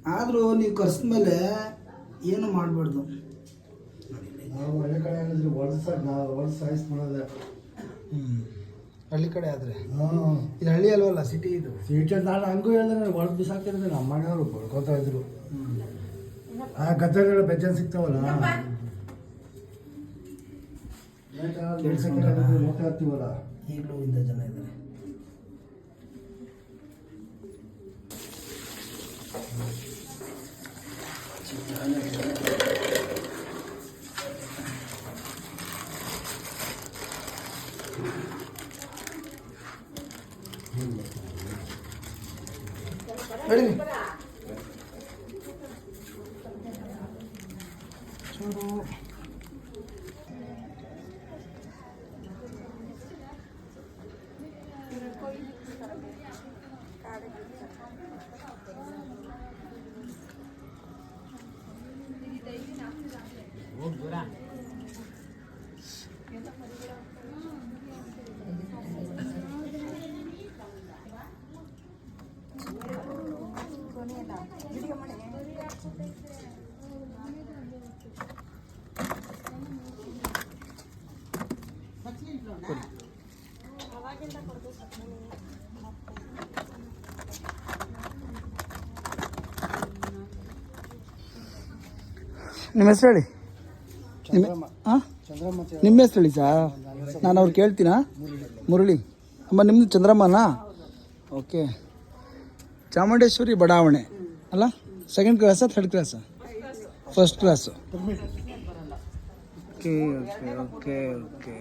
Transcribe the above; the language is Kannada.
ಆದರೂ ನೀವು ಕರ್ಸಿದ್ಮೇಲೆ ಏನು ಮಾಡಬಾರ್ದು. ನಾವು ಹಳ್ಳಿ ಕಡೆ ಆಗಿದ್ರೆ ಹೊಡೆದು ಸಾಯಿಸ್ಬಿಡೋದೆ. ಹಳ್ಳಿ ಕಡೆ ಆದರೆ ಹಾಂ, ಇದು ಹಳ್ಳಿ ಅಲ್ವಲ್ಲ, ಸಿಟಿ ಇದು. ಸಿಟಿ ನಾನು ಹಂಗೂ ಹೇಳಿದ್ರೆ ಹೊಡೆದು ಬಿಸಾಕ್ತಿದ್ರೆ ನಮ್ಮ ಮನೆಯವರು ಬಡ್ಕೋತಾ ಇದ್ರು. ಆ ಗದ್ದೆಗಳ ಬೆಜ್ಜನ್ ಸಿಗ್ತಾವಲ್ಲ, ನೋಡ್ತಾ ಇರ್ತೀವಲ್ಲ, ಈಗಲೂ ಇಂಥ ಜನ ಇದ್ದಾರೆ. ನಡೀನಿ ಚೂರು. ನಿಮ್ಮ ಹೆಸರು ಹೇಳಿ. ಹಾಂ, ನಿಮ್ಮ ಹೆಸರು ಹೇಳಿ ಸಾ. ನಾನು ಅವ್ರು ಕೇಳ್ತೀನಾ. ಮುರಳಿ ಅಮ್ಮ, ನಿಮ್ಮದು ಚಂದ್ರಮ್ಮನಾ? ಓಕೆ. ಚಾಮುಂಡೇಶ್ವರಿ ಬಡಾವಣೆ ಅಲ್ಲ? ಸೆಕೆಂಡ್ ಕ್ಲಾಸಾ ಥರ್ಡ್ ಕ್ಲಾಸಾ? First class. Okay okay okay okay.